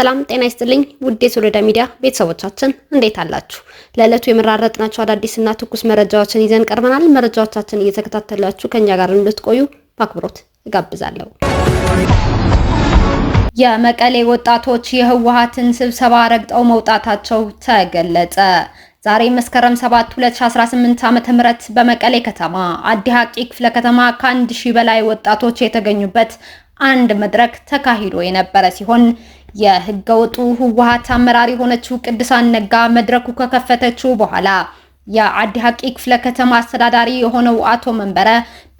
ሰላም ጤና ይስጥልኝ ውድ የሶሎዳ ሚዲያ ቤተሰቦቻችን እንዴት አላችሁ? ለዕለቱ የመራረጥናቸው አዳዲስና ትኩስ መረጃዎችን ይዘን ቀርበናል። መረጃዎቻችን እየተከታተላችሁ ከኛ ጋር እንድትቆዩ በአክብሮት እጋብዛለሁ። የመቀሌ ወጣቶች የህወሓትን ስብሰባ ረግጠው መውጣታቸው ተገለጸ። ዛሬ መስከረም 7 2018 ዓ.ም በመቀሌ ከተማ አዲ ሐቂ ክፍለ ከተማ ከ1000 በላይ ወጣቶች የተገኙበት አንድ መድረክ ተካሂዶ የነበረ ሲሆን የህገወጡ ህወሓት አመራር የሆነችው ቅድሳን ነጋ መድረኩ ከከፈተችው በኋላ የአዲ ሐቂ ክፍለ ከተማ አስተዳዳሪ የሆነው አቶ መንበረ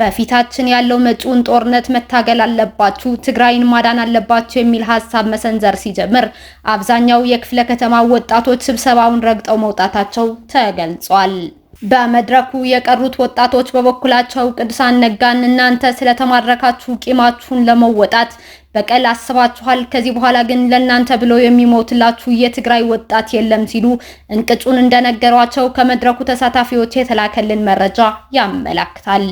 በፊታችን ያለው መጪውን ጦርነት መታገል አለባችሁ፣ ትግራይን ማዳን አለባችሁ የሚል ሐሳብ መሰንዘር ሲጀምር አብዛኛው የክፍለ ከተማ ወጣቶች ስብሰባውን ረግጠው መውጣታቸው ተገልጿል። በመድረኩ የቀሩት ወጣቶች በበኩላቸው ቅድሳን ነጋን እናንተ ስለተማረካችሁ ቂማችሁን ለመወጣት በቀል አስባችኋል፣ ከዚህ በኋላ ግን ለእናንተ ብሎ የሚሞትላችሁ የትግራይ ወጣት የለም ሲሉ እንቅጩን እንደነገሯቸው ከመድረኩ ተሳታፊዎች የተላከልን መረጃ ያመላክታል።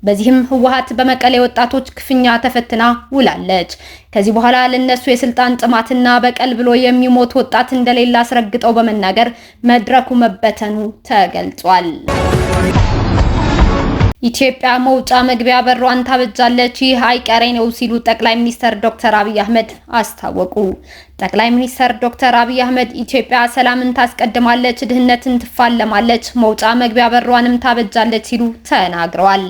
በዚህም ህወሓት በመቀሌ ወጣቶች ክፍኛ ተፈትና ውላለች። ከዚህ በኋላ ለነሱ የስልጣን ጥማትና በቀል ብሎ የሚሞት ወጣት እንደሌለ አስረግጠው በመናገር መድረኩ መበተኑ ተገልጿል። ኢትዮጵያ መውጫ መግቢያ በሯን ታበጃለች፣ ይህ አይቀሬ ነው ሲሉ ጠቅላይ ሚኒስትር ዶክተር አብይ አህመድ አስታወቁ። ጠቅላይ ሚኒስትር ዶክተር አብይ አህመድ ኢትዮጵያ ሰላምን ታስቀድማለች፣ ድህነትን ትፋለማለች፣ መውጫ መግቢያ በሯንም ታበጃለች ሲሉ ተናግረዋል።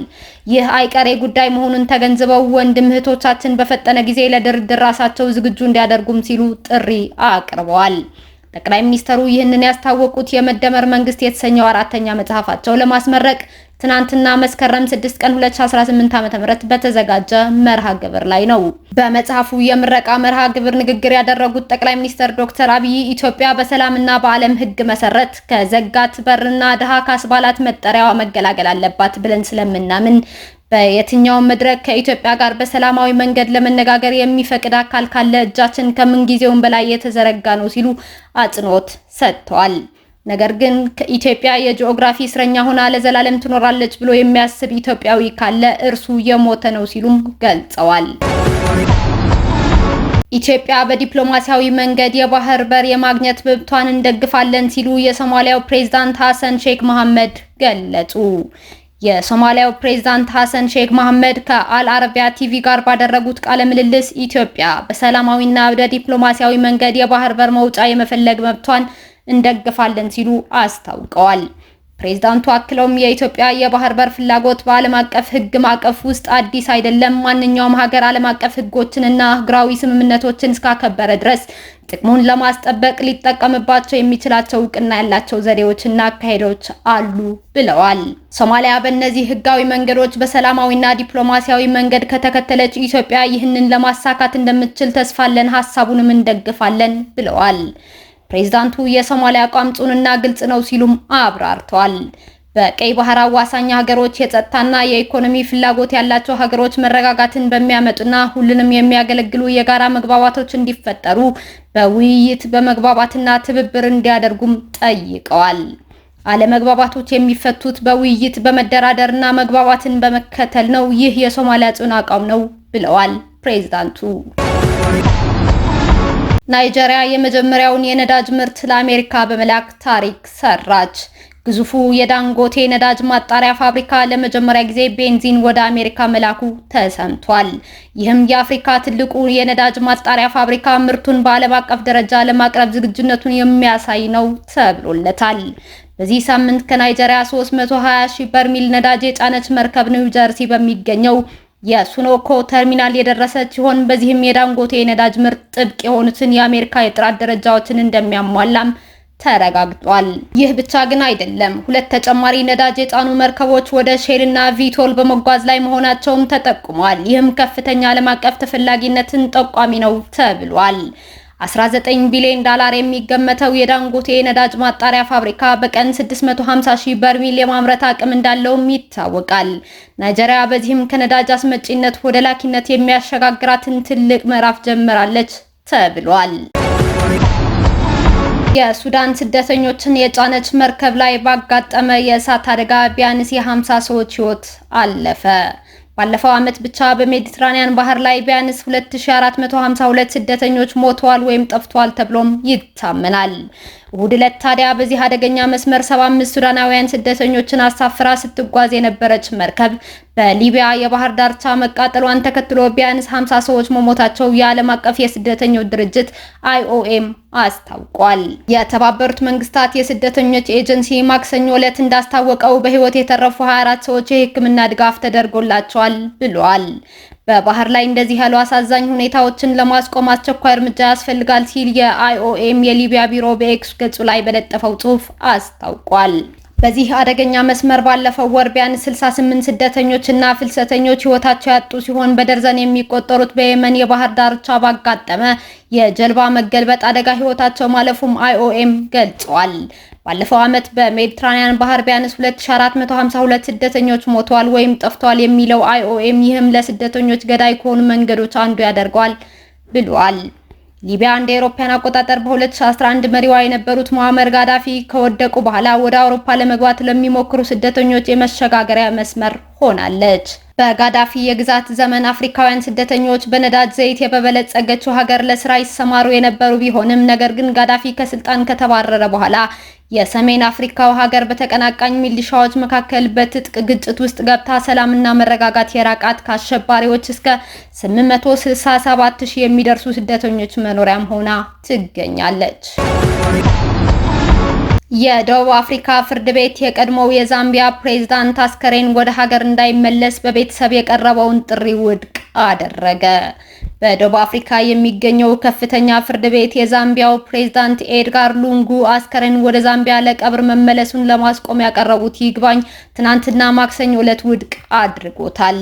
ይህ አይቀሬ ጉዳይ መሆኑን ተገንዝበው ወንድም እህቶቻችን በፈጠነ ጊዜ ለድርድር ራሳቸው ዝግጁ እንዲያደርጉም ሲሉ ጥሪ አቅርበዋል። ጠቅላይ ሚኒስትሩ ይህንን ያስታወቁት የመደመር መንግስት የተሰኘው 4ኛ መጽሐፋቸው ለማስመረቅ ትናንትና መስከረም 6 ቀን 2018 ዓ.ም በተዘጋጀ መርሃ ግብር ላይ ነው። በመጽሐፉ የምረቃ መርሃ ግብር ንግግር ያደረጉት ጠቅላይ ሚኒስትር ዶክተር አብይ ኢትዮጵያ በሰላምና በዓለም ሕግ መሰረት ከዘጋት በርና ድሃ ካስባላት መጠሪያዋ መገላገል አለባት ብለን ስለምናምን በየትኛውም መድረክ ከኢትዮጵያ ጋር በሰላማዊ መንገድ ለመነጋገር የሚፈቅድ አካል ካለ እጃችን ከምንጊዜውም በላይ የተዘረጋ ነው ሲሉ አጽንኦት ሰጥተዋል። ነገር ግን ከኢትዮጵያ የጂኦግራፊ እስረኛ ሆና ለዘላለም ትኖራለች ብሎ የሚያስብ ኢትዮጵያዊ ካለ እርሱ የሞተ ነው ሲሉም ገልጸዋል። ኢትዮጵያ በዲፕሎማሲያዊ መንገድ የባህር በር የማግኘት መብቷን እንደግፋለን ሲሉ የሶማሊያው ፕሬዝዳንት ሐሰን ሼክ መሐመድ ገለጹ። የሶማሊያው ፕሬዝዳንት ሐሰን ሼክ መሐመድ ከአል አረቢያ ቲቪ ጋር ባደረጉት ቃለ ምልልስ ኢትዮጵያ በሰላማዊና በዲፕሎማሲያዊ መንገድ የባህር በር መውጫ የመፈለግ መብቷን እንደግፋለን ሲሉ አስታውቀዋል። ፕሬዝዳንቱ አክለውም የኢትዮጵያ የባህር በር ፍላጎት በዓለም አቀፍ ሕግ ማዕቀፍ ውስጥ አዲስ አይደለም። ማንኛውም ሀገር ዓለም አቀፍ ሕጎችንና አህጉራዊ ስምምነቶችን እስካከበረ ድረስ ጥቅሙን ለማስጠበቅ ሊጠቀምባቸው የሚችላቸው እውቅና ያላቸው ዘዴዎችና አካሄዶች አሉ ብለዋል። ሶማሊያ በእነዚህ ህጋዊ መንገዶች በሰላማዊና ዲፕሎማሲያዊ መንገድ ከተከተለች ኢትዮጵያ ይህንን ለማሳካት እንደምትችል ተስፋለን፣ ሐሳቡንም እንደግፋለን ብለዋል። ፕሬዝዳንቱ የሶማሊያ አቋም ጽኑና ግልጽ ነው ሲሉም አብራርተዋል። በቀይ ባህር አዋሳኝ ሀገሮች የጸጥታና የኢኮኖሚ ፍላጎት ያላቸው ሀገሮች መረጋጋትን በሚያመጡና ሁሉንም የሚያገለግሉ የጋራ መግባባቶች እንዲፈጠሩ በውይይት በመግባባትና ትብብር እንዲያደርጉም ጠይቀዋል። አለመግባባቶች የሚፈቱት በውይይት በመደራደርና መግባባትን በመከተል ነው። ይህ የሶማሊያ ጽኑ አቋም ነው ብለዋል ፕሬዝዳንቱ። ናይጄሪያ የመጀመሪያውን የነዳጅ ምርት ለአሜሪካ በመላክ ታሪክ ሰራች። ግዙፉ የዳንጎቴ ነዳጅ ማጣሪያ ፋብሪካ ለመጀመሪያ ጊዜ ቤንዚን ወደ አሜሪካ መላኩ ተሰምቷል። ይህም የአፍሪካ ትልቁ የነዳጅ ማጣሪያ ፋብሪካ ምርቱን በዓለም አቀፍ ደረጃ ለማቅረብ ዝግጁነቱን የሚያሳይ ነው ተብሎለታል። በዚህ ሳምንት ከናይጄሪያ 320,000 በርሜል ነዳጅ የጫነች መርከብ ኒው ጀርሲ በሚገኘው የሱኖኮ ተርሚናል የደረሰች ሲሆን በዚህም የዳንጎቴ የነዳጅ ምርት ጥብቅ የሆኑትን የአሜሪካ የጥራት ደረጃዎችን እንደሚያሟላም ተረጋግጧል። ይህ ብቻ ግን አይደለም። 2 ተጨማሪ ነዳጅ የጫኑ መርከቦች ወደ ሼልና ቪቶል በመጓዝ ላይ መሆናቸውም ተጠቁሟል። ይህም ከፍተኛ ዓለም አቀፍ ተፈላጊነትን ጠቋሚ ነው ተብሏል። 19 ቢሊዮን ዶላር የሚገመተው የዳንጎቴ የነዳጅ ማጣሪያ ፋብሪካ በቀን 650,000 በርሜል የማምረት አቅም እንዳለውም ይታወቃል። ናይጄሪያ በዚህም ከነዳጅ አስመጪነት ወደ ላኪነት የሚያሸጋግራትን ትልቅ ምዕራፍ ጀምራለች ተብሏል። የሱዳን ስደተኞችን የጫነች መርከብ ላይ ባጋጠመ የእሳት አደጋ ቢያንስ የ50 ሰዎች ሕይወት አለፈ። ባለፈው ዓመት ብቻ በሜዲትራኒያን ባህር ላይ ቢያንስ 2452 ስደተኞች ሞተዋል ወይም ጠፍተዋል ተብሎም ይታመናል። እሁድ ዕለት ታዲያ በዚህ አደገኛ መስመር 75 ሱዳናውያን ስደተኞችን አሳፍራ ስትጓዝ የነበረች መርከብ በሊቢያ የባህር ዳርቻ መቃጠሏን ተከትሎ ቢያንስ 50 ሰዎች መሞታቸው የዓለም አቀፍ የስደተኞች ድርጅት IOM አስታውቋል። የተባበሩት መንግስታት የስደተኞች ኤጀንሲ ማክሰኞ ዕለት እንዳስታወቀው በህይወት የተረፉ 24 ሰዎች የሕክምና ድጋፍ ተደርጎላቸዋል ብሏል። በባህር ላይ እንደዚህ ያሉ አሳዛኝ ሁኔታዎችን ለማስቆም አስቸኳይ እርምጃ ያስፈልጋል ሲል የIOM የሊቢያ ቢሮ በኤክስ ገጹ ላይ በለጠፈው ጽሑፍ አስታውቋል። በዚህ አደገኛ መስመር ባለፈው ወር ቢያንስ 68 ስደተኞችና ፍልሰተኞች ህይወታቸው ያጡ ሲሆን በደርዘን የሚቆጠሩት በየመን የባህር ዳርቻ ባጋጠመ የጀልባ መገልበጥ አደጋ ህይወታቸው ማለፉም IOM ገልጿል። ባለፈው ዓመት በሜዲትራኒያን ባህር ቢያንስ 2452 ስደተኞች ሞተዋል ወይም ጠፍተዋል የሚለው IOM ይህም ለስደተኞች ገዳይ ከሆኑ መንገዶች አንዱ ያደርገዋል ብሏል። ሊቢያ እንደ አውሮፓውያን አቆጣጠር በ2011 መሪዋ የነበሩት ሙአመር ጋዳፊ ከወደቁ በኋላ ወደ አውሮፓ ለመግባት ለሚሞክሩ ስደተኞች የመሸጋገሪያ መስመር ሆናለች። በጋዳፊ የግዛት ዘመን አፍሪካውያን ስደተኞች በነዳጅ ዘይት የበለጸገችው ሀገር ለስራ ይሰማሩ የነበሩ ቢሆንም ነገር ግን ጋዳፊ ከስልጣን ከተባረረ በኋላ የሰሜን አፍሪካው ሀገር በተቀናቃኝ ሚሊሻዎች መካከል በትጥቅ ግጭት ውስጥ ገብታ ሰላምና መረጋጋት የራቃት ከአሸባሪዎች እስከ 867,000 የሚደርሱ ስደተኞች መኖሪያም ሆና ትገኛለች። የደቡብ አፍሪካ ፍርድ ቤት የቀድሞው የዛምቢያ ፕሬዝዳንት አስከሬን ወደ ሀገር እንዳይመለስ በቤተሰብ የቀረበውን ጥሪ ውድቅ አደረገ። በደቡብ አፍሪካ የሚገኘው ከፍተኛ ፍርድ ቤት የዛምቢያው ፕሬዝዳንት ኤድጋር ሉንጉ አስከሬን ወደ ዛምቢያ ለቀብር መመለሱን ለማስቆም ያቀረቡት ይግባኝ ትናንትና ማክሰኞ ዕለት ውድቅ አድርጎታል።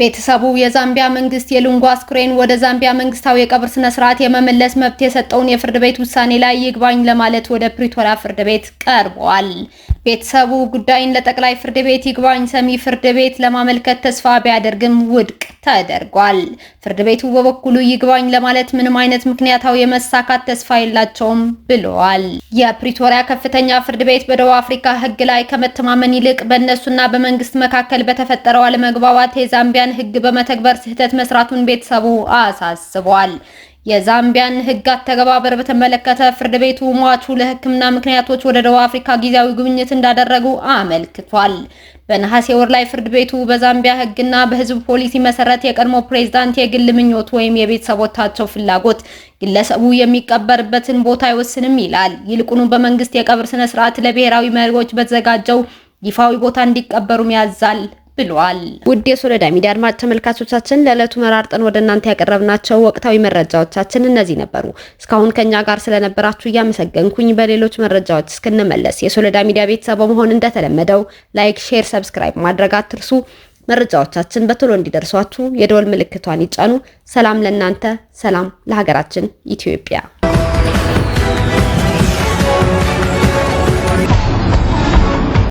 ቤተሰቡ የዛምቢያ መንግስት የሉንጉ አስከሬን ወደ ዛምቢያ መንግስታዊ የቀብር ስነ ስርዓት የመመለስ መብት የሰጠውን የፍርድ ቤት ውሳኔ ላይ ይግባኝ ለማለት ወደ ፕሪቶሪያ ፍርድ ቤት ቀርቧል። ቤተሰቡ ጉዳይን ለጠቅላይ ፍርድ ቤት ይግባኝ ሰሚ ፍርድ ቤት ለማመልከት ተስፋ ቢያደርግም ውድቅ ተደርጓል። ፍርድ ቤቱ በበኩሉ ይግባኝ ለማለት ምንም አይነት ምክንያታዊ የመሳካት ተስፋ የላቸውም ብለዋል። የፕሪቶሪያ ከፍተኛ ፍርድ ቤት በደቡብ አፍሪካ ሕግ ላይ ከመተማመን ይልቅ በእነሱና በመንግስት መካከል በተፈጠረው አለመግባባት የዛምቢያን ሕግ በመተግበር ስህተት መስራቱን ቤተሰቡ አሳስቧል። የዛምቢያን ሕግ አተገባበር በተመለከተ ፍርድ ቤቱ ሟቹ ለሕክምና ምክንያቶች ወደ ደቡብ አፍሪካ ጊዜያዊ ጉብኝት እንዳደረጉ አመልክቷል። በነሐሴ ወር ላይ ፍርድ ቤቱ በዛምቢያ ሕግና በህዝብ ፖሊሲ መሰረት የቀድሞ ፕሬዝዳንት የግል ምኞት ወይም የቤተሰቦቻቸው ፍላጎት ግለሰቡ የሚቀበርበትን ቦታ አይወስንም ይላል። ይልቁኑ በመንግስት የቀብር ስነ ስርዓት ለብሔራዊ መሪዎች በተዘጋጀው ይፋዊ ቦታ እንዲቀበሩም ያዛል ብሏል። ውድ የሶሎዳ ሚዲያ አድማጭ ተመልካቾቻችን ለዕለቱ መራርጠን ወደ እናንተ ያቀረብናቸው ወቅታዊ መረጃዎቻችን እነዚህ ነበሩ። እስካሁን ከኛ ጋር ስለነበራችሁ እያመሰገንኩኝ በሌሎች መረጃዎች እስክንመለስ የሶሎዳ ሚዲያ ቤተሰብ በመሆን እንደተለመደው ላይክ፣ ሼር፣ ሰብስክራይብ ማድረግ አትርሱ። መረጃዎቻችን በቶሎ እንዲደርሷችሁ የደወል ምልክቷን ይጫኑ። ሰላም ለእናንተ፣ ሰላም ለሀገራችን ኢትዮጵያ።